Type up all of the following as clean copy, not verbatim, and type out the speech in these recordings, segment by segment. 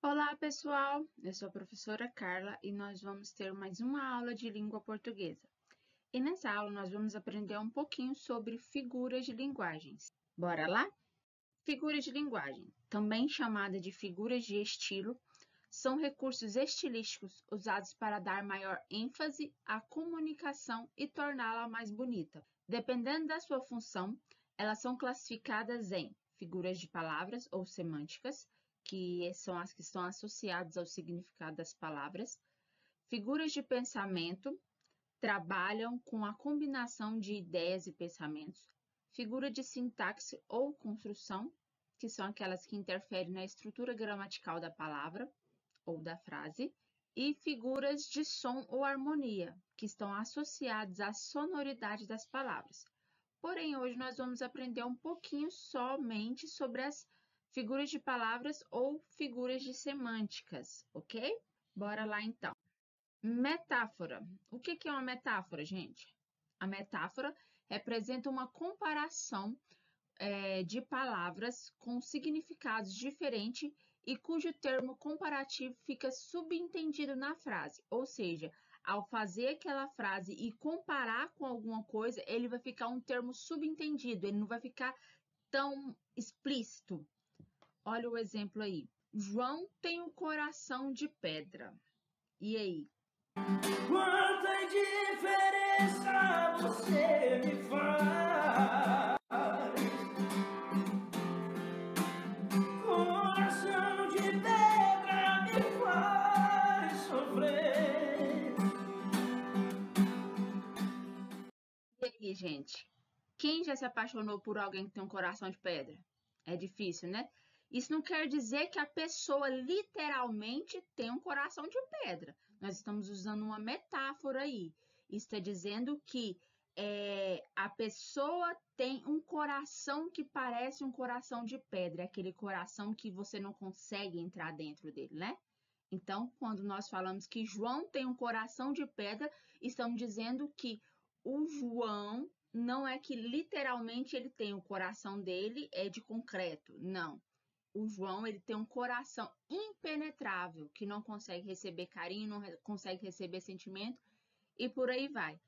Olá, pessoal! Eu sou a professora Carla e nós vamos ter mais uma aula de língua portuguesa. E nessa aula nós vamos aprender um pouquinho sobre figuras de linguagens. Bora lá? Figuras de linguagem, também chamada de figuras de estilo, são recursos estilísticos usados para dar maior ênfase à comunicação e torná-la mais bonita. Dependendo da sua função, elas são classificadas em figuras de palavras ou semânticas, que são as que estão associadas ao significado das palavras. Figuras de pensamento trabalham com a combinação de ideias e pensamentos. Figura de sintaxe ou construção, que são aquelas que interferem na estrutura gramatical da palavra ou da frase. E figuras de som ou harmonia, que estão associadas à sonoridade das palavras. Porém, hoje nós vamos aprender um pouquinho somente sobre as figuras de palavras ou figuras de semânticas, ok? Bora lá então. Metáfora. O que é uma metáfora, gente? A metáfora representa uma comparação de palavras com significados diferentes e cujo termo comparativo fica subentendido na frase. Ou seja, ao fazer aquela frase e comparar com alguma coisa, ele vai ficar um termo subentendido, ele não vai ficar tão explícito. Olha o exemplo aí. João tem um coração de pedra. E aí? Quanta diferença você me faz. Coração de pedra me faz sofrer. E aí, gente? Quem já se apaixonou por alguém que tem um coração de pedra? É difícil, né? Isso não quer dizer que a pessoa literalmente tem um coração de pedra. Nós estamos usando uma metáfora aí. Está dizendo que a pessoa tem um coração que parece um coração de pedra, aquele coração que você não consegue entrar dentro dele, né? Então, quando nós falamos que João tem um coração de pedra, estamos dizendo que o João não é que literalmente ele tem o coração dele é de concreto, não. O João, ele tem um coração impenetrável, que não consegue receber carinho, não consegue receber sentimento e por aí vai.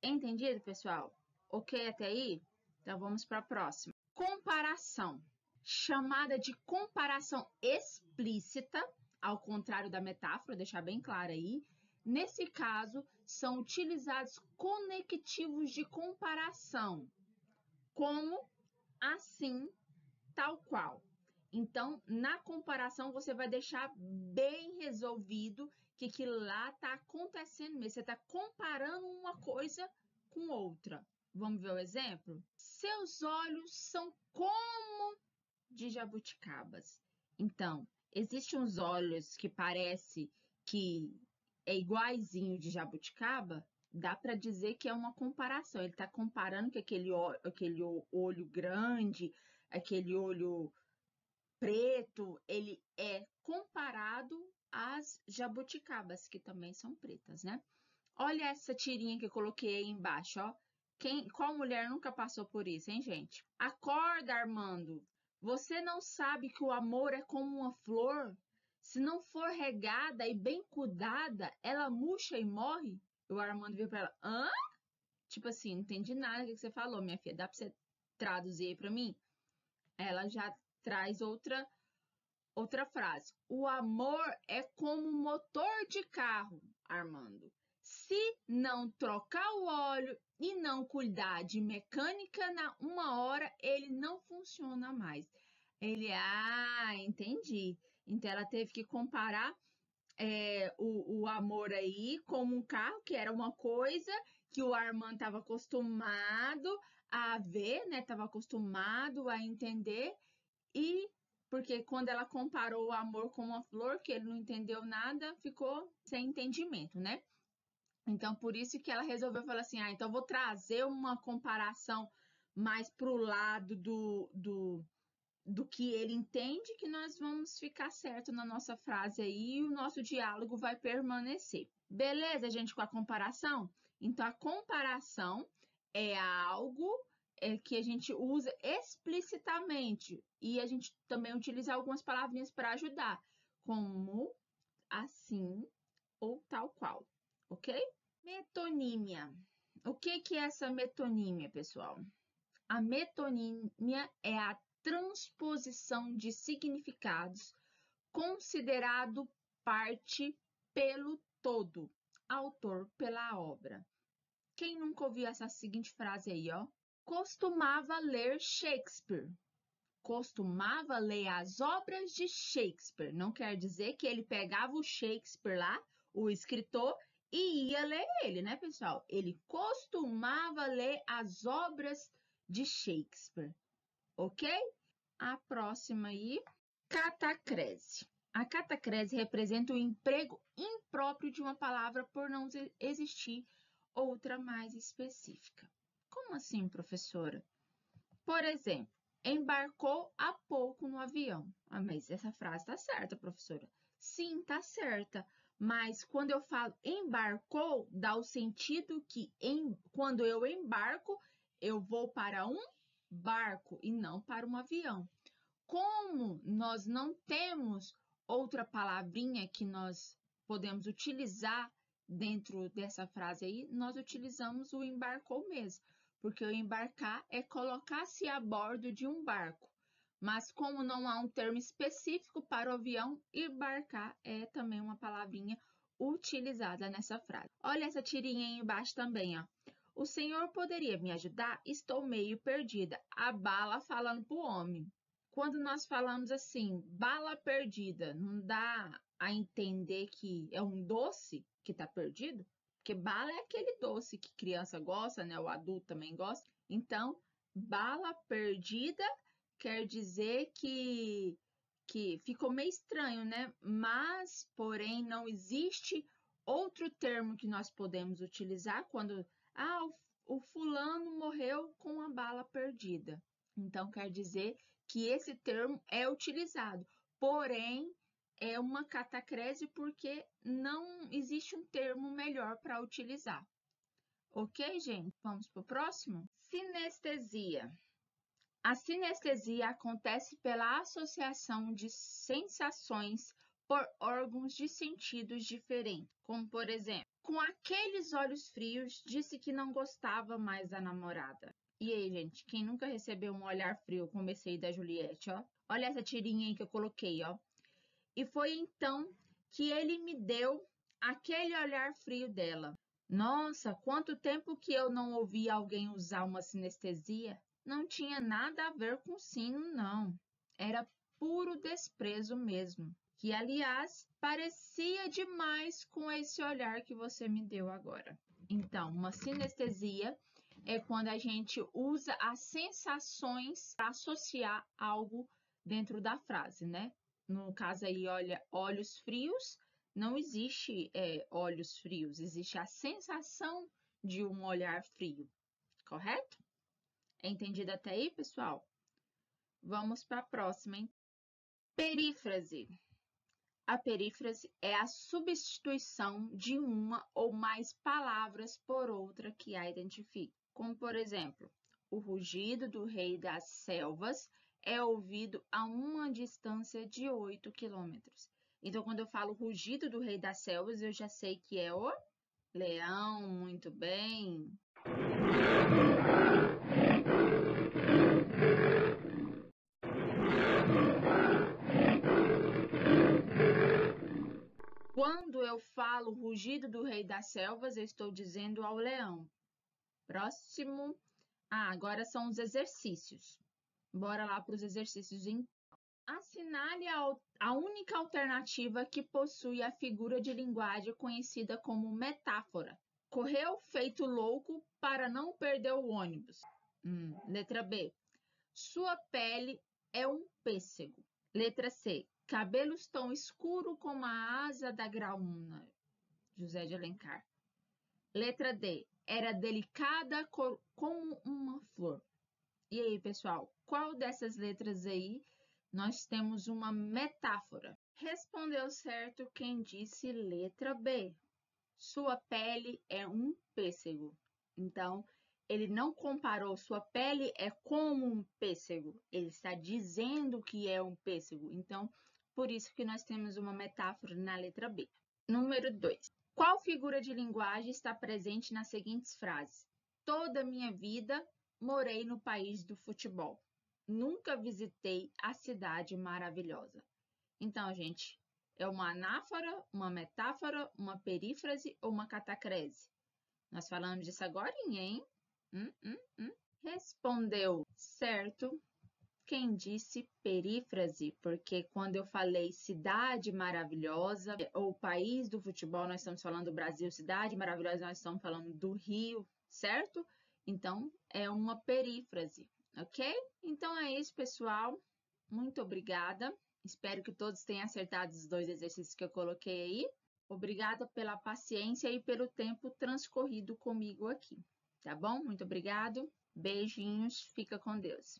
Entendido, pessoal? Ok até aí? Então vamos para a próxima. Comparação. Chamada de comparação explícita, ao contrário da metáfora, deixar bem claro aí. Nesse caso, são utilizados conectivos de comparação, como, assim, tal qual. Então, na comparação, você vai deixar bem resolvido que aquilo lá está acontecendo mesmo. Você está comparando uma coisa com outra. Vamos ver o exemplo? Seus olhos são como de jabuticabas. Então, existem uns olhos que parece que é iguaizinho de jabuticaba, dá para dizer que é uma comparação. Ele está comparando que aquele olho grande, aquele olho preto, ele é comparado às jabuticabas, que também são pretas, né? Olha essa tirinha que eu coloquei aí embaixo, ó. Qual mulher nunca passou por isso, hein, gente? Acorda, Armando. Você não sabe que o amor é como uma flor? Se não for regada e bem cuidada, ela murcha e morre? O Armando veio para ela, hã? Tipo assim, não entendi nada do que você falou, minha filha. Dá para você traduzir aí para mim? Ela já traz outra frase. O amor é como motor de carro, Armando. Se não trocar o óleo e não cuidar de mecânica na uma hora, ele não funciona mais. Entendi. Então, ela teve que comparar o amor aí como um carro, que era uma coisa que o Armando estava acostumado a ver, né? Estava acostumado a entender e porque quando ela comparou o amor com uma flor, que ele não entendeu nada, ficou sem entendimento, né? Então, por isso que ela resolveu falar assim, então vou trazer uma comparação mais pro lado do que ele entende, que nós vamos ficar certo na nossa frase aí e o nosso diálogo vai permanecer. Beleza, gente, com a comparação? Então, a comparação é algo que a gente usa explicitamente e a gente também utiliza algumas palavrinhas para ajudar, como assim ou tal qual, ok? Metonímia. O que é essa metonímia, pessoal? A metonímia é a transposição de significados considerado parte pelo todo, autor pela obra. Quem nunca ouviu essa seguinte frase aí, ó? Costumava ler Shakespeare. Costumava ler as obras de Shakespeare. Não quer dizer que ele pegava o Shakespeare lá, o escritor, e ia ler ele, né, pessoal? Ele costumava ler as obras de Shakespeare, ok? A próxima aí, catacrese. A catacrese representa o emprego impróprio de uma palavra por não existir outra mais específica. Como assim, professora? Por exemplo, embarcou há pouco no avião. Ah, mas essa frase está certa, professora. Sim, está certa. Mas quando eu falo embarcou, dá o sentido que quando eu embarco, eu vou para um barco e não para um avião. Como nós não temos outra palavrinha que nós podemos utilizar dentro dessa frase aí, nós utilizamos o embarcou mesmo, porque o embarcar é colocar-se a bordo de um barco. Mas como não há um termo específico para o avião, embarcar é também uma palavrinha utilizada nessa frase. Olha essa tirinha aí embaixo também, ó. O senhor poderia me ajudar? Estou meio perdida. A bala falando para o homem. Quando nós falamos assim, bala perdida, não dá a entender que é um doce que está perdido? Porque bala é aquele doce que criança gosta, né? O adulto também gosta. Então, bala perdida quer dizer que ficou meio estranho, né? Mas, porém, não existe outro termo que nós podemos utilizar quando o fulano morreu com a bala perdida. Então, quer dizer que esse termo é utilizado, porém, é uma catacrese porque não existe um termo melhor para utilizar. Ok, gente? Vamos para o próximo? Sinestesia. A sinestesia acontece pela associação de sensações por órgãos de sentidos diferentes, como por exemplo, com aqueles olhos frios, disse que não gostava mais da namorada. E aí, gente, quem nunca recebeu um olhar frio como esse aí da Juliette, ó? Olha essa tirinha aí que eu coloquei, ó. E foi então que ele me deu aquele olhar frio dela. Nossa, quanto tempo que eu não ouvi alguém usar uma sinestesia? Não tinha nada a ver com sino, não. Era puro desprezo mesmo. Que, aliás, parecia demais com esse olhar que você me deu agora. Então, uma sinestesia é quando a gente usa as sensações para associar algo dentro da frase, né? No caso aí, olha, olhos frios, não existe olhos frios, existe a sensação de um olhar frio, correto? É entendido até aí, pessoal? Vamos para a próxima, hein? Perífrase. A perífrase é a substituição de uma ou mais palavras por outra que a identifica. Como, por exemplo, o rugido do rei das selvas é ouvido a uma distância de 8 quilômetros. Então, quando eu falo rugido do rei das selvas, eu já sei que é o leão, muito bem. Quando eu falo rugido do rei das selvas, eu estou dizendo ao leão. Próximo. Agora são os exercícios. Bora lá para os exercícios. Assinale a única alternativa que possui a figura de linguagem conhecida como metáfora. Correu feito louco para não perder o ônibus. Letra B. Sua pele é um pêssego. Letra C. Cabelos tão escuro como a asa da graúna. José de Alencar. Letra D. Era delicada como uma flor. E aí, pessoal, qual dessas letras aí nós temos uma metáfora? Respondeu certo quem disse letra B. Sua pele é um pêssego. Então, Ele não comparou sua pele é como um pêssego. Ele está dizendo que é um pêssego. Então, por isso que nós temos uma metáfora na letra B. Número 2. Qual figura de linguagem está presente nas seguintes frases? Toda minha vida morei no país do futebol. Nunca visitei a cidade maravilhosa. Então, gente, é uma anáfora, uma metáfora, uma perífrase ou uma catacrese? Nós falamos disso agorinha, hein? Respondeu certo quem disse perífrase, porque quando eu falei cidade maravilhosa ou país do futebol, nós estamos falando do Brasil, cidade maravilhosa, nós estamos falando do Rio, certo? Então, é uma perífrase, ok? Então é isso, pessoal. Muito obrigada. Espero que todos tenham acertado os 2 exercícios que eu coloquei aí. Obrigada pela paciência e pelo tempo transcorrido comigo aqui, tá bom? Muito obrigado. Beijinhos. Fica com Deus.